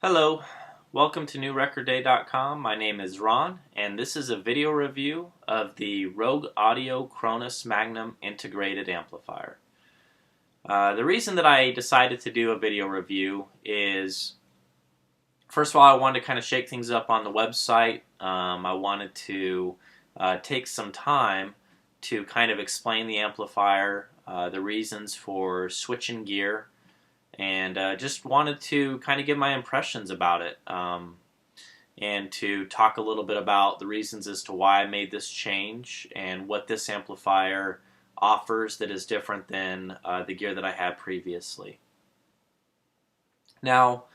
Hello, welcome to NewRecordDay.com. My name is Ron, and this is a video review of the Rogue Audio Cronus Magnum integrated amplifier. The reason that I decided to do a video review is, first of all, I wanted to kind of shake things up on the website. I wanted to take some time to kind of explain the amplifier, the reasons for switching gear, and just wanted to kind of give my impressions about it, and to talk a little bit about the reasons as to why I made this change and what this amplifier offers that is different than the gear that I had previously. Now,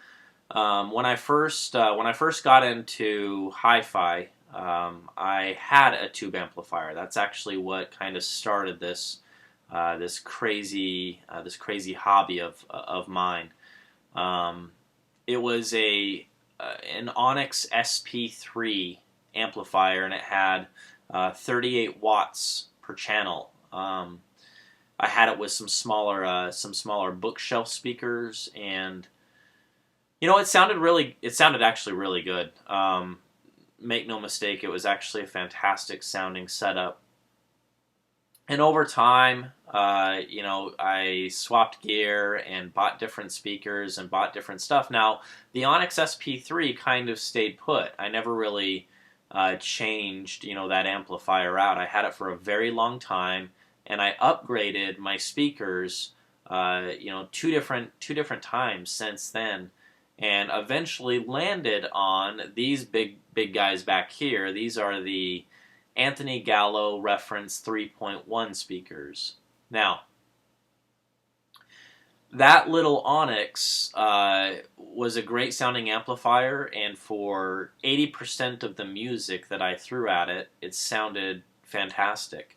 when I first got into hi-fi, I had a tube amplifier. That's actually what kind of started this this crazy hobby of mine. It was an Onyx SP3 amplifier, and it had 38 watts per channel. I had it with some smaller bookshelf speakers, and it sounded actually really good. Make no mistake, it was actually a fantastic sounding setup. And over time, I swapped gear and bought different speakers and bought different stuff. Now, the Onyx SP3 kind of stayed put. I never really changed, that amplifier out. I had it for a very long time, and I upgraded my speakers, two different times since then, and eventually landed on these big guys back here. These are the Anthony Gallo reference 3.1 speakers. Now, that little Onyx was a great sounding amplifier, and for 80% of the music that I threw at it, it sounded fantastic.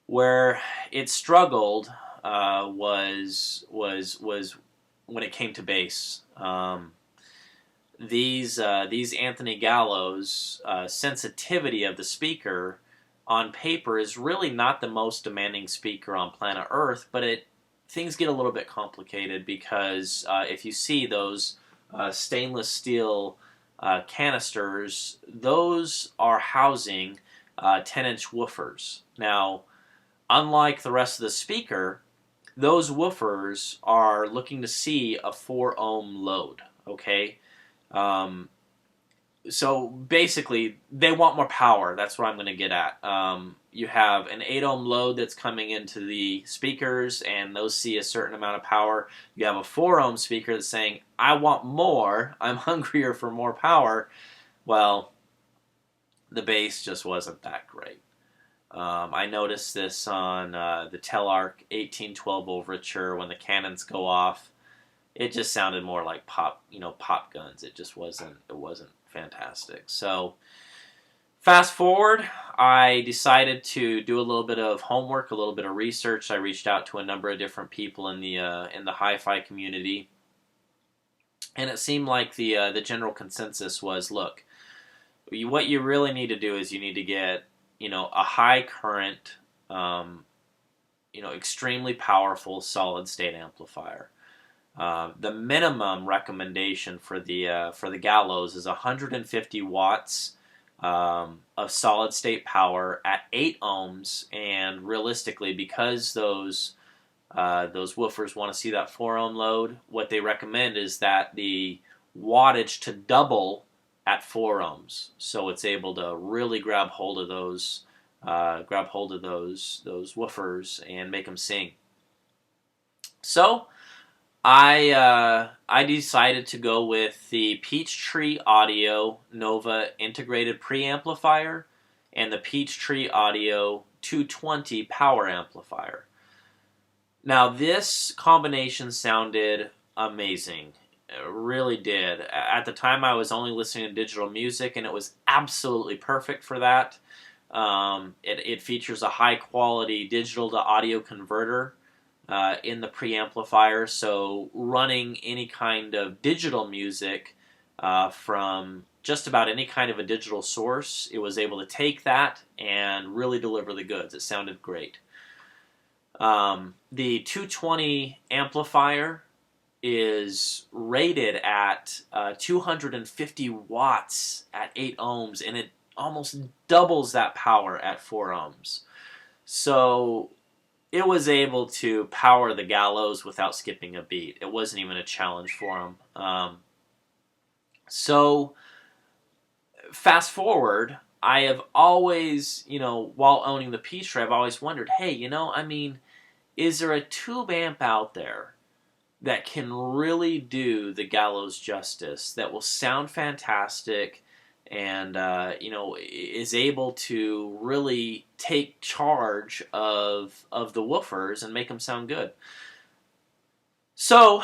Where it struggled was when it came to bass. These Anthony Gallo's sensitivity of the speaker on paper is really not the most demanding speaker on planet Earth, but things get a little bit complicated because if you see those stainless steel canisters, those are housing 10-inch woofers. Now, unlike the rest of the speaker, those woofers are looking to see a 4-ohm load, okay? So basically, they want more power. That's what I'm going to get at. You have an 8-ohm load that's coming into the speakers, and those see a certain amount of power. You have a 4-ohm speaker that's saying, I want more. I'm hungrier for more power. Well, the bass just wasn't that great. I noticed this on the Telarc 1812 Overture when the cannons go off. It just sounded more like pop guns. It just wasn't fantastic. So, fast forward, I decided to do a little bit of homework, a little bit of research. I reached out to a number of different people in the hi-fi community, and it seemed like the general consensus was, look, what you really need to do is you need to get a high current, extremely powerful solid state amplifier. The minimum recommendation for the Gallos is 150 watts of solid state power at 8 ohms, and realistically, because those woofers want to see that 4-ohm load, what they recommend is that the wattage to double at 4 ohms, so it's able to really grab hold of those woofers and make them sing. So I decided to go with the Peachtree Audio Nova integrated preamplifier and the Peachtree Audio 220 power amplifier. Now, this combination sounded amazing. It really did. At the time, I was only listening to digital music, and it was absolutely perfect for that. It features a high-quality digital-to-audio converter in the preamplifier, so running any kind of digital music from just about any kind of a digital source, it was able to take that and really deliver the goods. It sounded great. The 220 amplifier is rated at 250 watts at 8 ohms, and it almost doubles that power at 4 ohms. So it was able to power the gallows without skipping a beat. It wasn't even a challenge for him. So fast forward, I have always, while owning the Peachtree, I've always wondered, hey, is there a tube amp out there that can really do the gallows justice, that will sound fantastic, and is able to really take charge of the woofers and make them sound good? So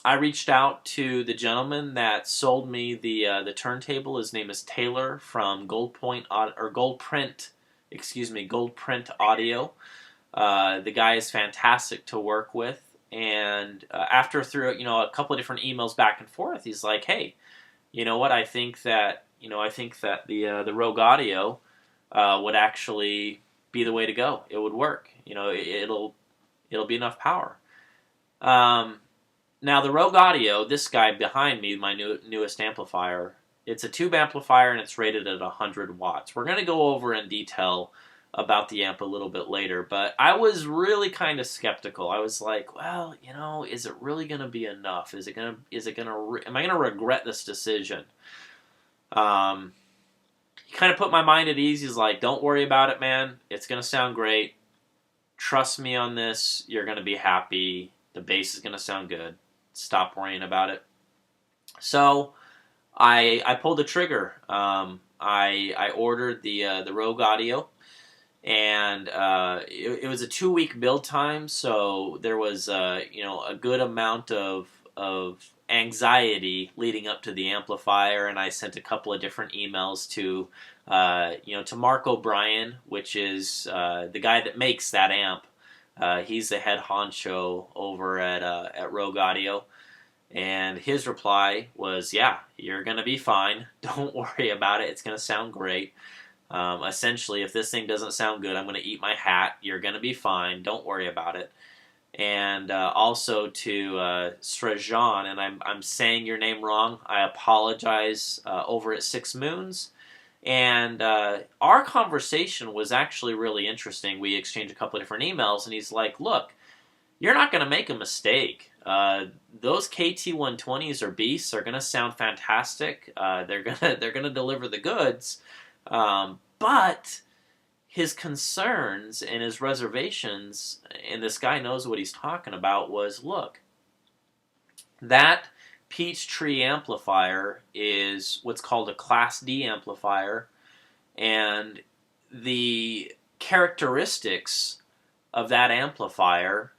I reached out to the gentleman that sold me the turntable. His name is Taylor from Gold Print Audio. The guy is fantastic to work with, and after through a couple of different emails back and forth, he's like, "Hey, you know what? I think that the Rogue Audio would actually be the way to go. It would work. It'll be enough power." Now the Rogue Audio, this guy behind me, my newest amplifier, it's a tube amplifier and it's rated at 100 watts. We're going to go over in detail about the amp a little bit later, but I was really kind of skeptical. I was like, well, is it really going to be enough? Am I going to regret this decision? He kind of put my mind at ease. He's like, don't worry about it, man. It's going to sound great. Trust me on this. You're going to be happy. The bass is going to sound good. Stop worrying about it. So I pulled the trigger. I ordered the Rogue Audio, and it was a 2-week build time, so there was a good amount of anxiety leading up to the amplifier, and I sent a couple of different emails to Mark O'Brien, which is the guy that makes that amp. He's the head honcho over at Rogue Audio, and his reply was, "Yeah, you're gonna be fine. Don't worry about it. It's gonna sound great. Essentially, if this thing doesn't sound good, I'm gonna eat my hat. You're gonna be fine. Don't worry about it." And also to Srejan, and I'm saying your name wrong. I apologize. Over at Six Moons. And our conversation was actually really interesting. We exchanged a couple of different emails, and he's like, "Look, you're not going to make a mistake. Those KT120s or beasts are going to sound fantastic. They're gonna deliver the goods." But his concerns and his reservations, and this guy knows what he's talking about, was, look, that Peachtree amplifier is what's called a Class D amplifier, and the characteristics of that amplifier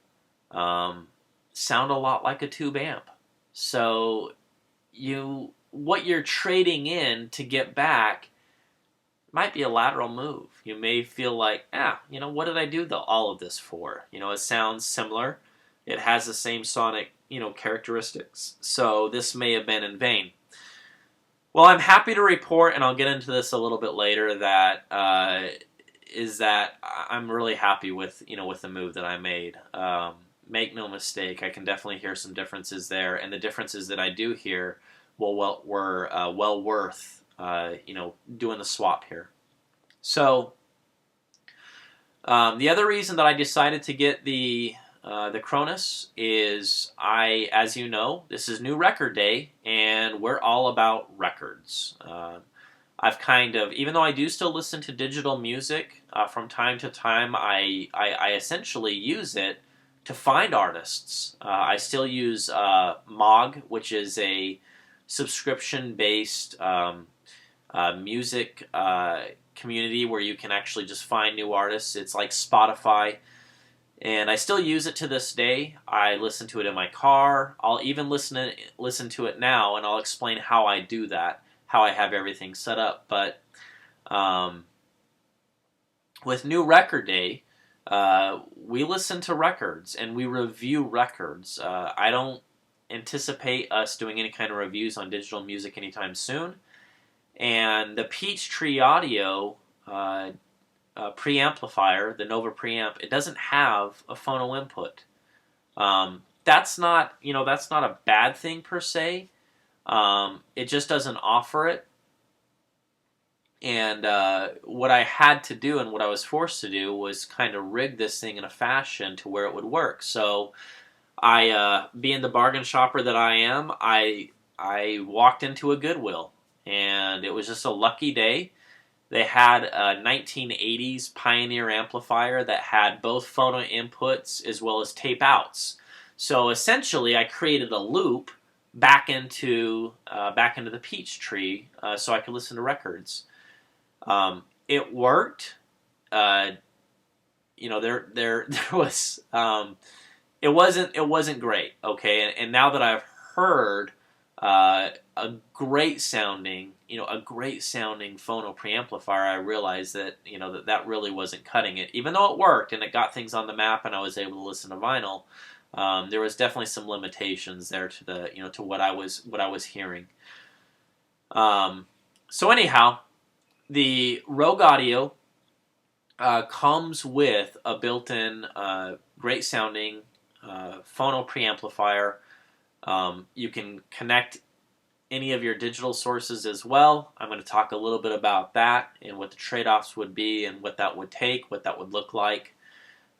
sound a lot like a tube amp. So what you're trading in to get back might be a lateral move. You may feel like, what did I do all of this for? It sounds similar. It has the same sonic characteristics. So this may have been in vain. Well, I'm happy to report, and I'll get into this a little bit later, that I'm really happy with with the move that I made. Make no mistake, I can definitely hear some differences there, and the differences that I do hear were well worth doing the swap here. So the other reason that I decided to get the Cronus is, as you know, this is New Record Day, and we're all about records. I've even though I do still listen to digital music from time to time, I essentially use it to find artists. I still use Mog, which is a subscription-based music community where you can actually just find new artists. It's like Spotify. And I still use it to this day. I listen to it in my car. I'll even listen to it now, and I'll explain how I do that, how I have everything set up. But with New Record Day, we listen to records and we review records. I don't anticipate us doing any kind of reviews on digital music anytime soon. And the Peachtree Audio preamplifier, the Nova preamp, it doesn't have a phono input. That's not, that's not a bad thing per se. It just doesn't offer it. And what I had to do and what I was forced to do was kind of rig this thing in a fashion to where it would work. So being the bargain shopper that I am, I walked into a Goodwill, and it was just a lucky day. They had a 1980s Pioneer amplifier that had both phono inputs as well as tape outs. So essentially, I created a loop back into the Peachtree, so I could listen to records. It worked. Uh, there was it wasn't great. Okay, and now that I've heard a great sounding phono preamplifier, I realized that that really wasn't cutting it. Even though it worked and it got things on the map, and I was able to listen to vinyl, there was definitely some limitations there to to what I was hearing. So anyhow, the Rogue Audio comes with a built-in great sounding phono preamplifier. You can connect any of your digital sources as well. I'm going to talk a little bit about that and what the trade-offs would be and what that would take, what that would look like.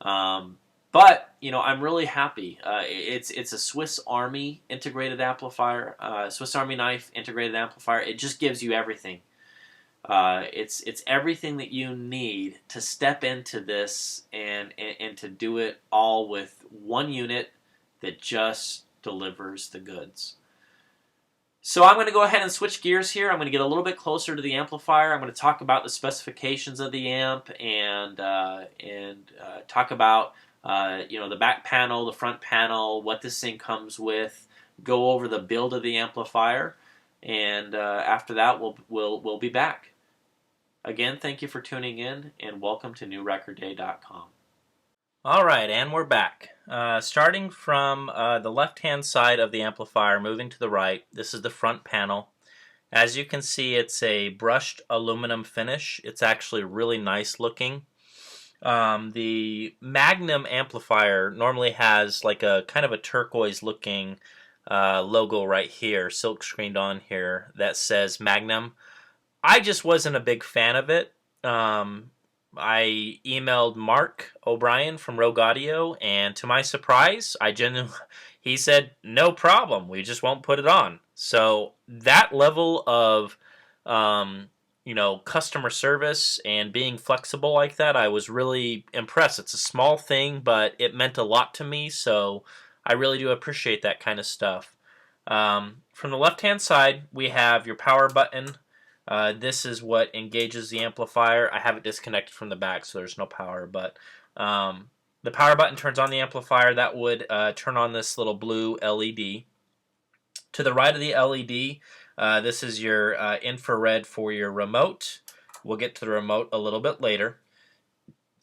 But I'm really happy. It's a Swiss Army integrated amplifier, Swiss Army knife integrated amplifier. It just gives you everything. It's everything that you need to step into this and to do it all with one unit that just delivers the goods. So I'm going to go ahead and switch gears here. I'm going to get a little bit closer to the amplifier. I'm going to talk about the specifications of the amp and talk about the back panel, the front panel, what this thing comes with. Go over the build of the amplifier, and after that we'll be back. Again, thank you for tuning in, and welcome to NewRecordDay.com. All right, and we're back. Starting from the left-hand side of the amplifier, moving to the right, this is the front panel. As you can see, it's a brushed aluminum finish. It's actually really nice looking. The Magnum amplifier normally has like a kind of a turquoise-looking logo right here, silk screened on here, that says Magnum. I just wasn't a big fan of it. I emailed Mark O'Brien from Rogue Audio, and to my surprise, he said, no problem, we just won't put it on. So that level of, customer service and being flexible like that, I was really impressed. It's a small thing, but it meant a lot to me, so I really do appreciate that kind of stuff. From the left-hand side, we have your power button. This is what engages the amplifier. I have it disconnected from the back, so there's no power, but the power button turns on the amplifier. That would turn on this little blue LED. To the right of the LED, this is your infrared for your remote. We'll get to the remote a little bit later.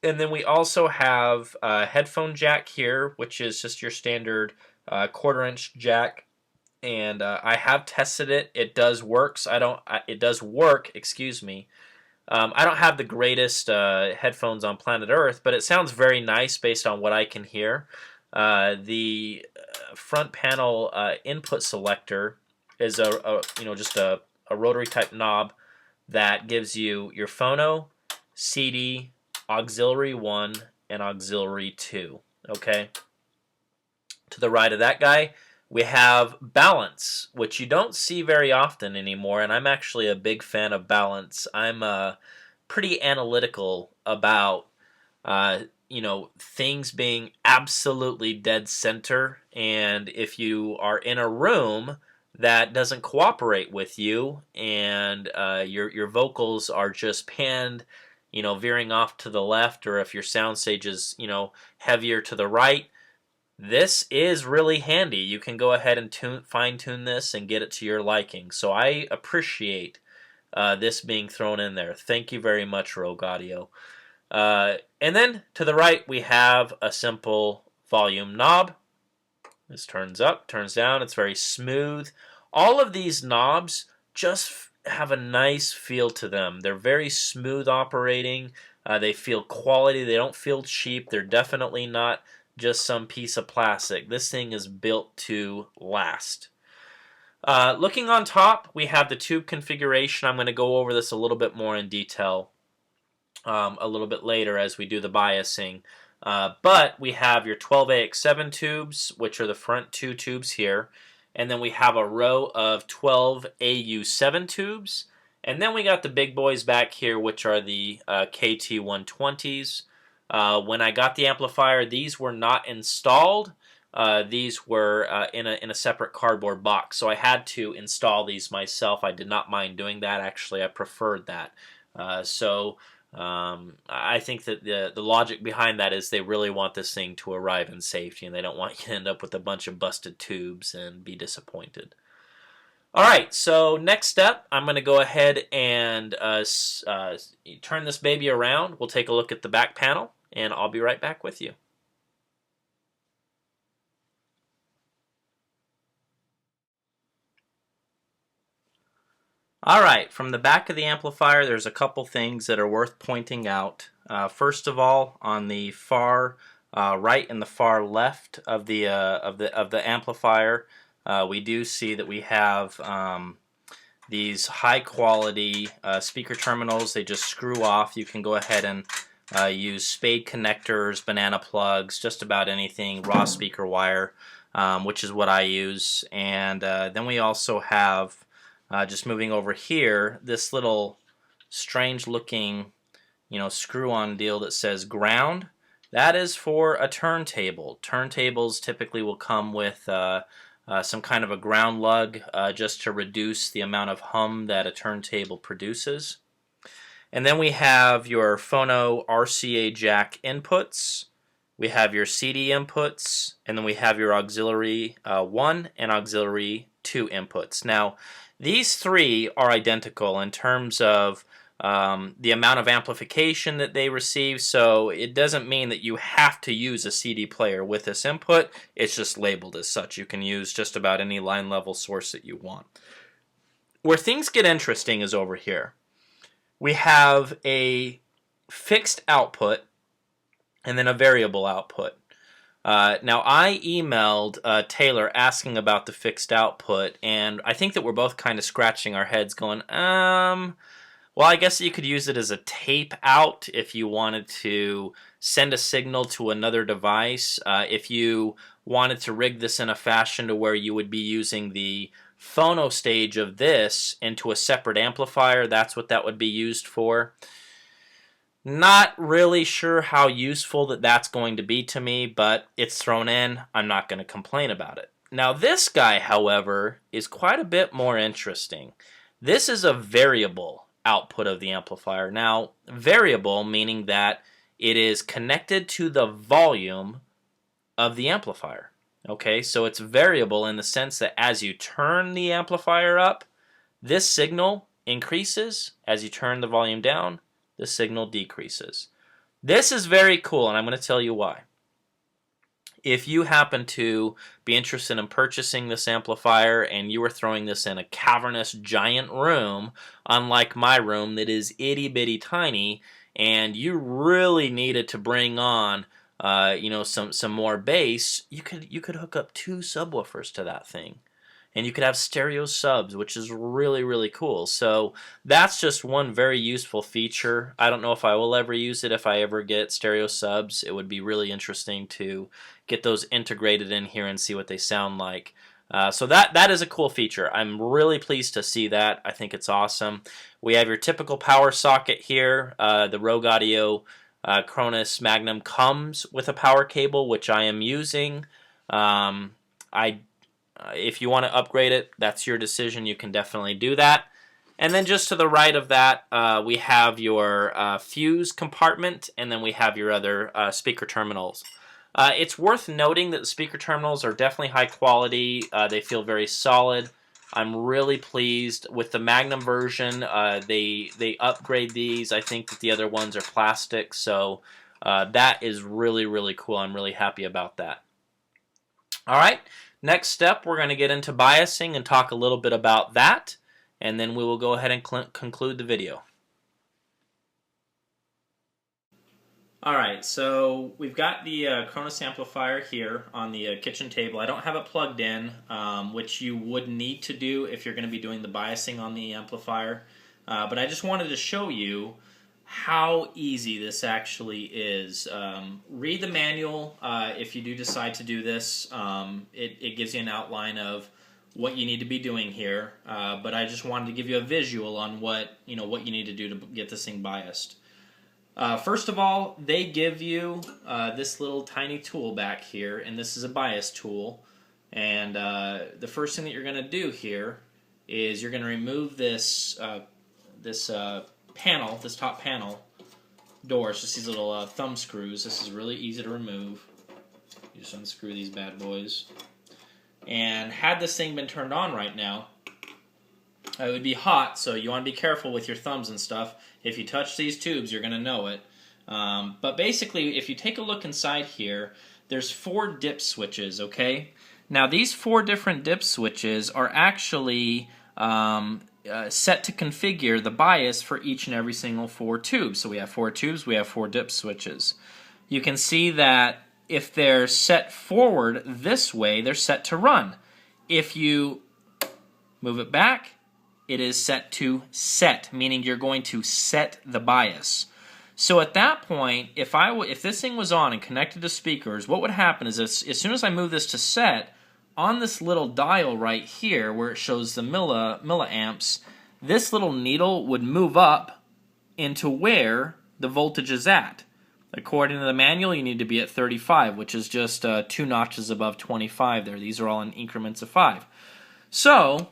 And then we also have a headphone jack here, which is just your standard quarter-inch jack. And I have tested it. It does work. It does work. Excuse me. I don't have the greatest headphones on planet Earth, but it sounds very nice based on what I can hear. The front panel input selector is just a rotary type knob that gives you your phono, CD, auxiliary 1, and auxiliary 2. Okay. To the right of that guy, we have balance, which you don't see very often anymore, and I'm actually a big fan of balance. I'm pretty analytical about things being absolutely dead center, and if you are in a room that doesn't cooperate with you and your vocals are just panned, veering off to the left, or if your soundstage is heavier to the right, this is really handy. You can go ahead and fine-tune this and get it to your liking. So I appreciate this being thrown in there. Thank you very much, Rogue Audio. And then to the right, we have a simple volume knob. This turns up, turns down. It's very smooth. All of these knobs just have a nice feel to them. They're very smooth operating. They feel quality. They don't feel cheap. They're definitely not just some piece of plastic. This thing is built to last. Looking on top, we have the tube configuration. I'm going to go over this a little bit more in detail a little bit later as we do the biasing. But we have your 12AX7 tubes, which are the front two tubes here. And then we have a row of 12AU7 tubes. And then we got the big boys back here, which are the KT120s. When I got the amplifier, these were not installed. These were in a separate cardboard box, so I had to install these myself. I did not mind doing that. Actually, I preferred that. I think that the logic behind that is they really want this thing to arrive in safety, and they don't want you to end up with a bunch of busted tubes and be disappointed. Alright, so next step, I'm going to go ahead and turn this baby around. We'll take a look at the back panel, and I'll be right back with you. Alright, from the back of the amplifier, there's a couple things that are worth pointing out. First of all, on the far right and the far left of the amplifier, we do see that we have these high quality speaker terminals. They just screw off. You can go ahead and use spade connectors, banana plugs, just about anything, raw speaker wire, which is what I use. And then we also have, just moving over here, this little strange looking, screw-on deal that says ground. That is for a turntable. Turntables typically will come with some kind of a ground lug just to reduce the amount of hum that a turntable produces. And then we have your phono RCA jack inputs. We have your CD inputs, and then we have your auxiliary 1 and auxiliary 2 inputs. Now, these three are identical in terms of the amount of amplification that they receive, so it doesn't mean that you have to use a CD player with this input. It's just labeled as such. You can use just about any line level source that you want. Where things get interesting is over here. We have a fixed output and then a variable output. Now, I emailed Taylor asking about the fixed output, and I think that we're both kind of scratching our heads going, well, I guess you could use it as a tape out if you wanted to send a signal to another device. If you wanted to rig this in a fashion to where you would be using the phono stage of this into a separate amplifier, that's what that would be used for. Not really sure how useful that's going to be to me, but it's thrown in. I'm not going to complain about it. Now this guy, however, is quite a bit more interesting. This is a variable output of the amplifier. Now, variable meaning that it is connected to the volume of the amplifier. Okay, so it's variable in the sense that as you turn the amplifier up, this signal increases. As you turn the volume down, the signal decreases. This is very cool, and I'm going to tell you why. If you happen to be interested in purchasing this amplifier and you were throwing this in a cavernous giant room, unlike my room that is itty bitty tiny, and you really needed to bring on some more bass, you could hook up 2 subwoofers to that thing. And you could have stereo subs, which is really, really cool. So that's just one very useful feature. I don't know if I will ever use it. If I ever get stereo subs, it would be really interesting to get those integrated in here and see what they sound like. So that is a cool feature. I'm really pleased to see that. I think it's awesome. We have your typical power socket here. The Rogue Audio Cronus Magnum comes with a power cable, which I am using. If you want to upgrade it, that's your decision. You can definitely do that. And then just to the right of that, we have your fuse compartment, and then we have your other speaker terminals. It's worth noting that the speaker terminals are definitely high quality. They feel very solid. I'm really pleased with the Magnum version. They upgrade these. I think that the other ones are plastic, so that is really, really cool. I'm really happy about that. All right. Next step, we're going to get into biasing and talk a little bit about that, and then we will go ahead and conclude the video. Alright, so we've got the Cronus amplifier here on the kitchen table. I don't have it plugged in, which you would need to do if you're going to be doing the biasing on the amplifier. But I just wanted to show you how easy this actually is. Read the manual if you do decide to do this. It gives you an outline of what you need to be doing here. But I just wanted to give you a visual on what you need to do to get this thing biased. First of all, they give you this little tiny tool back here, and this is a bias tool. And the first thing that you're going to do here is you're going to remove this panel, this top panel door. It's just these little thumb screws. This is really easy to remove. You just unscrew these bad boys. And had this thing been turned on right now, it would be hot, so you want to be careful with your thumbs and stuff. If you touch these tubes, you're going to know it. But basically, if you take a look inside here, there's 4 dip switches, okay? Now, these 4 different dip switches are actually set to configure the bias for each and every single 4 tubes. So we have 4 tubes, we have 4 dip switches. You can see that if they're set forward this way, they're set to run. If you move it back, it is set to set, meaning you're going to set the bias. So at that point, if this thing was on and connected to speakers, what would happen is as soon as I move this to set, on this little dial right here where it shows the milliamps, this little needle would move up into where the voltage is at. According to the manual, you need to be at 35, which is just 2 notches above 25 there. These are all in increments of 5. So,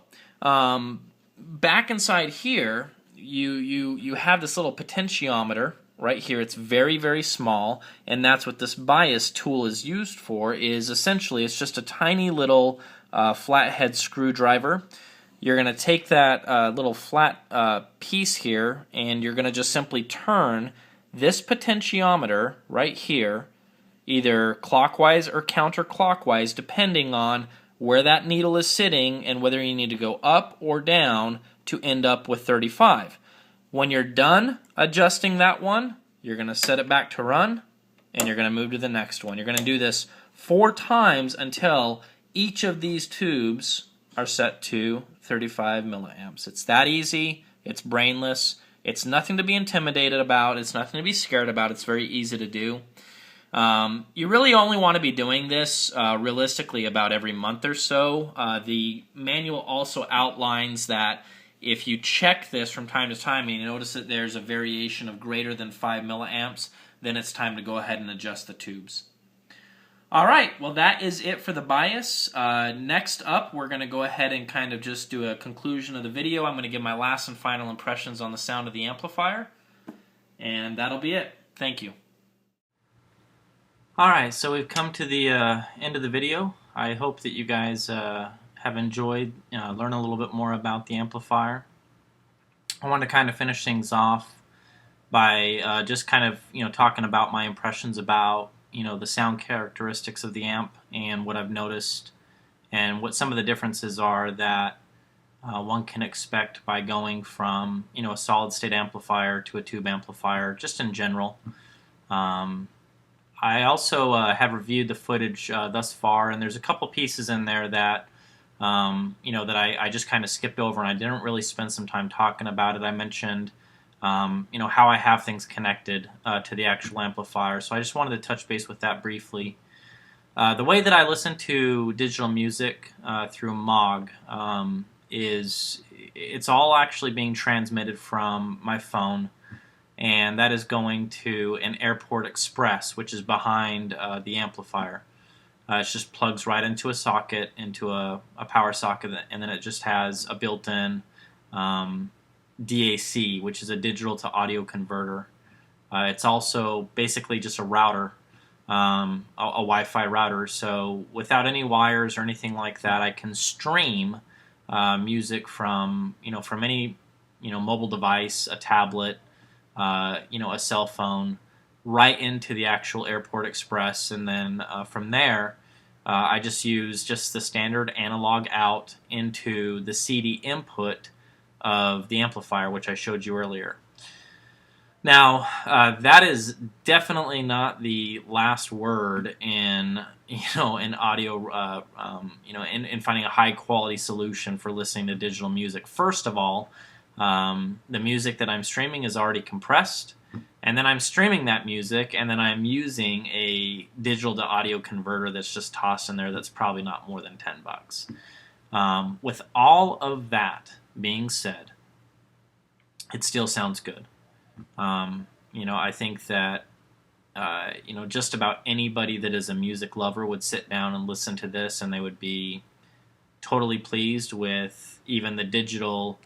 back inside here, you have this little potentiometer right here. It's very, very small, and that's what this bias tool is used for. Is essentially it's just a tiny little flathead screwdriver. You're going to take that little flat piece here, and you're going to just simply turn this potentiometer right here, either clockwise or counterclockwise, depending on where that needle is sitting and whether you need to go up or down to end up with 35. When you're done adjusting that one, you're going to set it back to run, and you're going to move to the next one. You're going to do this 4 times until each of these tubes are set to 35 milliamps. It's that easy. It's brainless. It's nothing to be intimidated about. It's nothing to be scared about. It's very easy to do. You really only want to be doing this realistically about every month or so. The manual also outlines that if you check this from time to time and you notice that there's a variation of greater than 5 milliamps, then it's time to go ahead and adjust the tubes. Alright, well that is it for the bias. Next up, we're going to go ahead and kind of just do a conclusion of the video. I'm going to give my last and final impressions on the sound of the amplifier, and that'll be it. Thank you. Alright, so we've come to the end of the video. I hope that you guys have enjoyed learning a little bit more about the amplifier. I want to kind of finish things off by just kind of talking about my impressions about the sound characteristics of the amp and what I've noticed and what some of the differences are that one can expect by going from a solid state amplifier to a tube amplifier, just in general. I also have reviewed the footage thus far, and there's a couple pieces in there that that I just kind of skipped over, and I didn't really spend some time talking about it. I mentioned how I have things connected to the actual amplifier, so I just wanted to touch base with that briefly. The way that I listen to digital music through Mog is it's all actually being transmitted from my phone, and that is going to an Airport Express, which is behind the amplifier. It just plugs right into a socket, into a power socket, and then it just has a built-in DAC, which is a digital to audio converter. It's also basically just a router, a Wi-Fi router, so without any wires or anything like that, I can stream music from from any mobile device, a tablet, a cell phone, right into the actual Airport Express, and then from there I just use the standard analog out into the CD input of the amplifier, which I showed you earlier. Now, that is definitely not the last word in in audio, in finding a high quality solution for listening to digital music. First of all, the music that I'm streaming is already compressed, and then I'm streaming that music, and then I'm using a digital to audio converter that's just tossed in there. That's probably not more than $10. With all of that being said, it still sounds good. I think that just about anybody that is a music lover would sit down and listen to this, and they would be totally pleased with even the digital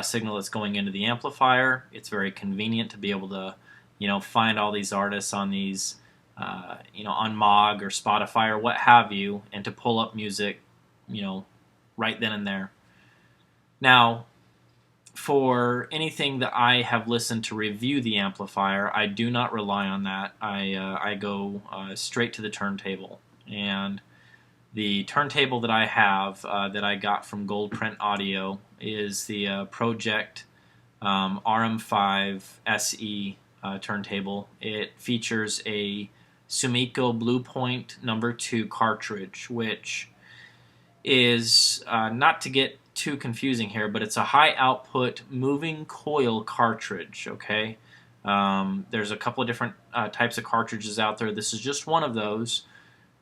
signal that's going into the amplifier. It's very convenient to be able to, find all these artists on these, on Mog or Spotify or what have you, and to pull up music, right then and there. Now, for anything that I have listened to review the amplifier, I do not rely on that. I go straight to the turntable. And the turntable that I have that I got from Gold Print Audio is the Pro-ject RM5 SE turntable. It features a Sumiko Bluepoint number 2 cartridge, which is, not to get too confusing here, but it's a high output moving coil cartridge. Okay, there's a couple of different types of cartridges out there. This is just one of those,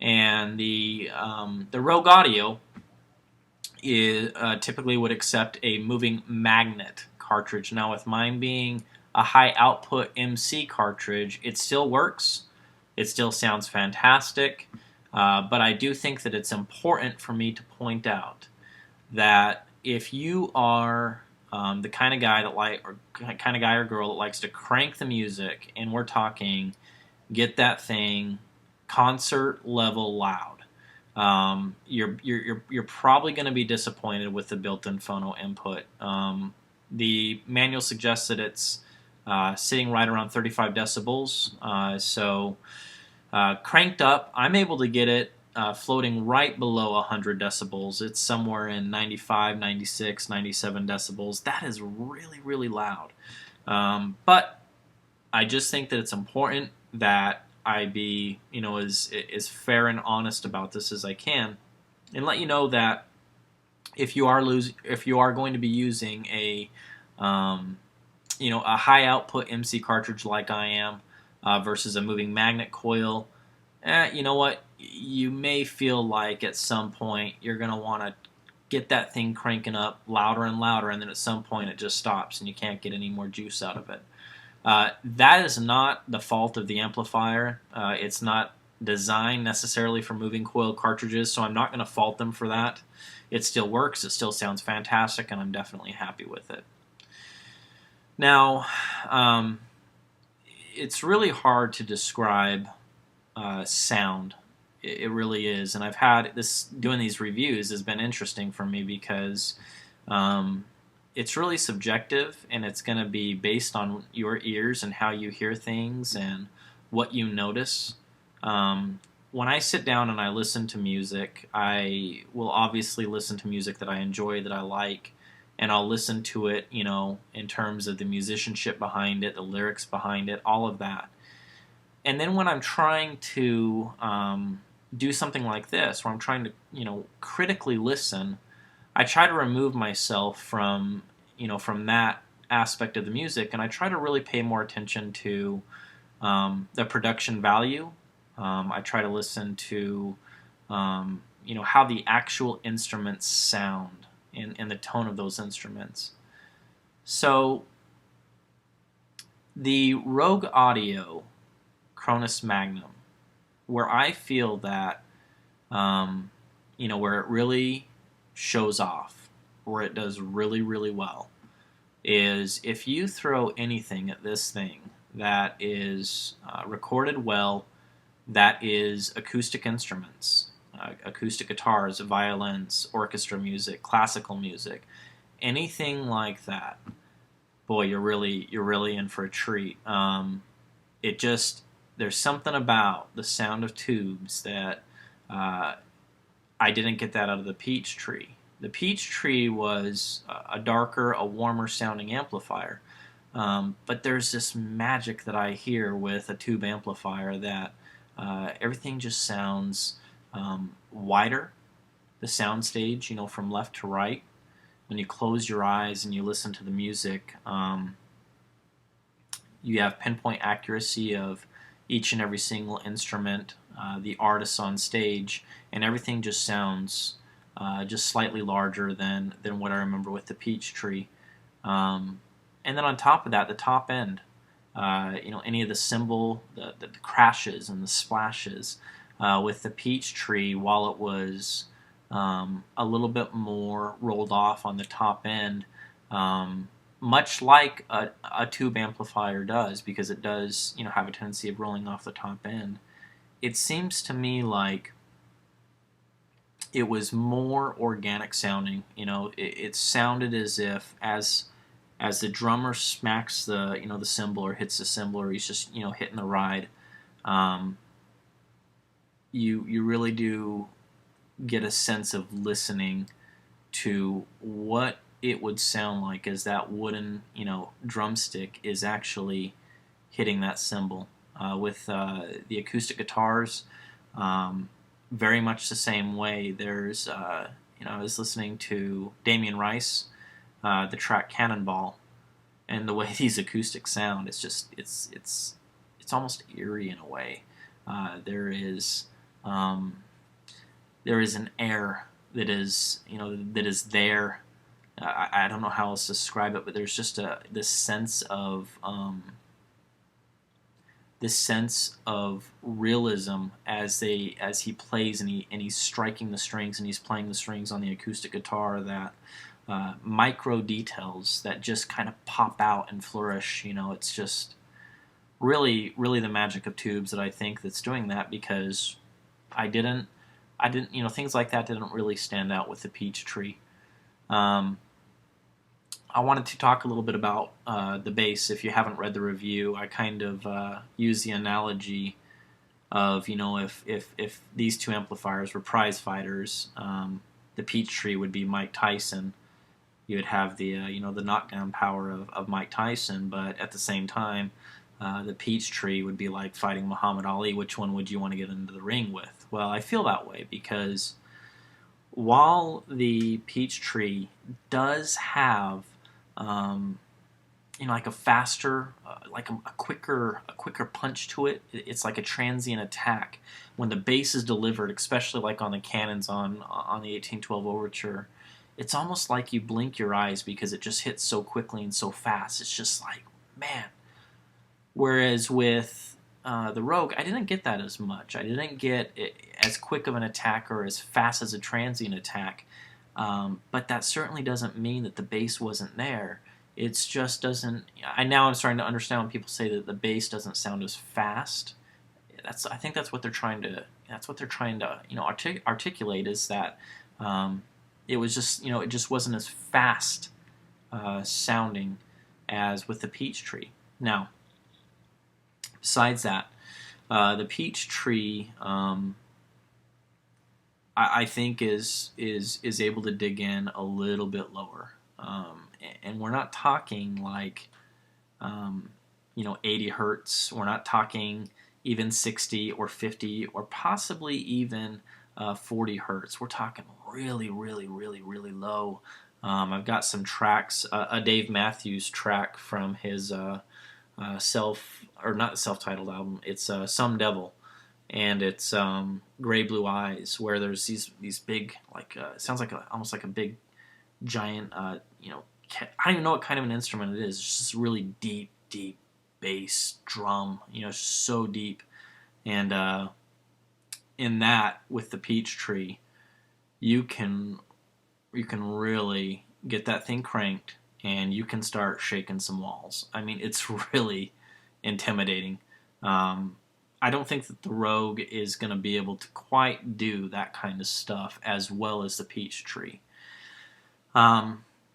and the Rogue Audio is typically would accept a moving magnet cartridge. Now, with mine being a high output MC cartridge, it still works. It still sounds fantastic, but I do think that it's important for me to point out that if you are the kind of guy or girl that likes to crank the music, and we're talking get that thing concert level loud, you're probably going to be disappointed with the built-in phono input. The manual suggests that it's sitting right around 35 decibels, so cranked up, I'm able to get it floating right below 100 decibels. It's somewhere in 95, 96, 97 decibels. That is really, really loud. But I just think that it's important that I be, as fair and honest about this as I can, and let you know that if you are going to be using a high output MC cartridge like I am versus a moving magnet coil, you know what? You may feel like at some point you're going to want to get that thing cranking up louder and louder, and then at some point it just stops and you can't get any more juice out of it. That is not the fault of the amplifier. It's not designed necessarily for moving coil cartridges, so I'm not going to fault them for that. It still works, it still sounds fantastic, and I'm definitely happy with it. Now, it's really hard to describe sound. It really is, and I've had this, doing these reviews has been interesting for me because it's really subjective, and it's going to be based on your ears and how you hear things and what you notice. When I sit down and I listen to music, I will obviously listen to music that I enjoy, that I like, and I'll listen to it, in terms of the musicianship behind it, the lyrics behind it, all of that. And then when I'm trying to do something like this, where I'm trying to, critically listen, I try to remove myself from that aspect of the music, and I try to really pay more attention to the production value. I try to listen to, how the actual instruments sound and the tone of those instruments. So the Rogue Audio Cronus Magnum, where I feel that, where it really shows off, where it does really, really well, is if you throw anything at this thing that is recorded well, that is acoustic instruments, acoustic guitars, violins, orchestra music, classical music, anything like that, boy, you're really in for a treat. There's something about the sound of tubes that I didn't get that out of the Peachtree. The Peachtree was a darker, a warmer sounding amplifier, But there's this magic that I hear with a tube amplifier that everything just sounds wider. The soundstage, from left to right. When you close your eyes and you listen to the music, you have pinpoint accuracy of each and every single instrument, the artists on stage, and everything just sounds just slightly larger than what I remember with the Peachtree. And then on top of that, the top end, any of the cymbal, the crashes and the splashes with the Peachtree, while it was a little bit more rolled off on the top end, much like a tube amplifier does, because it does have a tendency of rolling off the top end. It seems to me like it was more organic sounding. It sounded as if as the drummer smacks the cymbal or hits the cymbal, or he's just hitting the ride. Um, you really do get a sense of listening to what it would sound like as that wooden drumstick is actually hitting that cymbal. With the acoustic guitars, very much the same way. There's I was listening to Damien Rice, the track Cannonball, and the way these acoustics sound, it's almost eerie in a way. There is an air that is there. I don't know how else to describe it, but there's just this sense of realism as he plays, and he's striking the strings and he's playing the strings on the acoustic guitar, that micro details that just kind of pop out and flourish. It's just really the magic of tubes that I think that's doing that, because I didn't things like that didn't really stand out with the Peachtree. I wanted to talk a little bit about the bass. If you haven't read the review, I kind of use the analogy of if these two amplifiers were prize fighters, the Peachtree would be Mike Tyson. You would have the the knockdown power of Mike Tyson, but at the same time, the Peachtree would be like fighting Muhammad Ali. Which one would you want to get into the ring with? Well, I feel that way because while the Peachtree does have like a faster, like a quicker punch to it. It's like a transient attack when the bass is delivered, especially like on the cannons on the 1812 Overture. It's almost like you blink your eyes because it just hits so quickly and so fast. It's just like, man. Whereas with the Rogue, I didn't get that as much. I didn't get as quick of an attack or as fast as a transient attack. But that certainly doesn't mean that the bass wasn't there. It's just doesn't. I'm starting to understand when people say that the bass doesn't sound as fast. I think that's what they're trying to. That's what they're trying to articulate, is that it was just it just wasn't as fast sounding as with the Peachtree. Now, besides that, the Peachtree, I think is able to dig in a little bit lower, and we're not talking like 80 hertz. We're not talking even 60 or 50 or possibly even 40 hertz. We're talking really low. I've got some tracks, a Dave Matthews track from his not self-titled album. It's Some Devil, and it's Gray Blue Eyes, where there's these big, like it sounds like almost like a big giant I don't even know what kind of an instrument it is. It's just really deep bass drum, it's so deep. And in that, with the Peachtree, you can really get that thing cranked and you can start shaking some walls. I mean, it's really intimidating. I don't think that the Rogue is going to be able to quite do that kind of stuff as well as the Peachtree.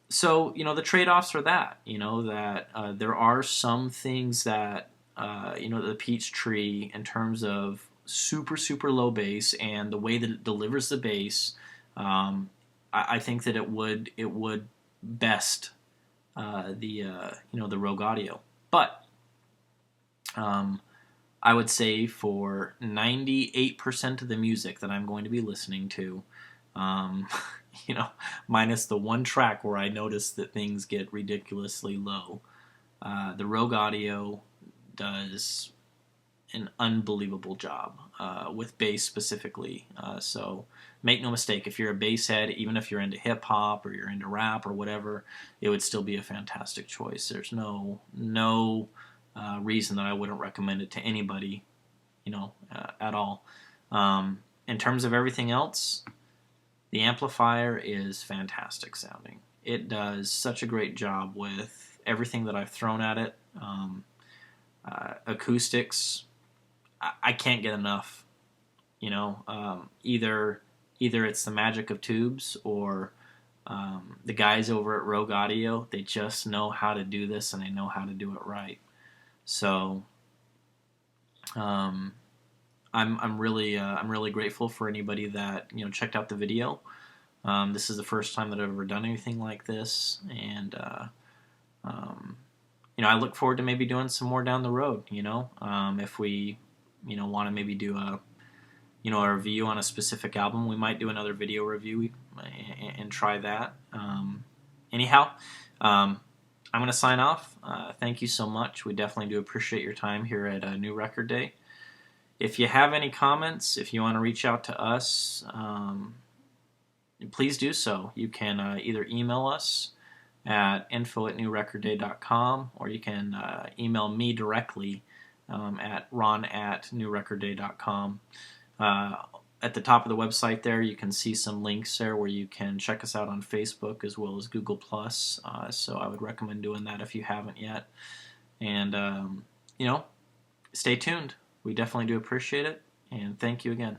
So, the trade-offs are that, that there are some things that, the Peachtree, in terms of super low bass and the way that it delivers the bass, I think that it would best the Rogue Audio. But I would say for 98% of the music that I'm going to be listening to, um, minus the one track where I notice that things get ridiculously low, the Rogue Audio does an unbelievable job with bass specifically. So make no mistake, if you're a bass head, even if you're into hip hop or you're into rap or whatever, it would still be a fantastic choice. There's no reason that I wouldn't recommend it to anybody, at all. In terms of everything else, the amplifier is fantastic sounding. It does such a great job with everything that I've thrown at it. Acoustics, I can't get enough. Either it's the magic of tubes or the guys over at Rogue Audio. They just know how to do this and they know how to do it right. So I'm really grateful for anybody that checked out the video. This is the first time that I've ever done anything like this, and I look forward to maybe doing some more down the road. If we want to maybe do a review on a specific album, we might do another video review and try that. Anyhow, I'm going to sign off. Thank you so much. We definitely do appreciate your time here at New Record Day. If you have any comments, if you want to reach out to us, please do so. You can either email us at info@newrecordday.com, or you can email me directly at ron@newrecordday.com. At the top of the website there, you can see some links there where you can check us out on Facebook as well as Google+. So I would recommend doing that if you haven't yet. And, stay tuned. We definitely do appreciate it, and thank you again.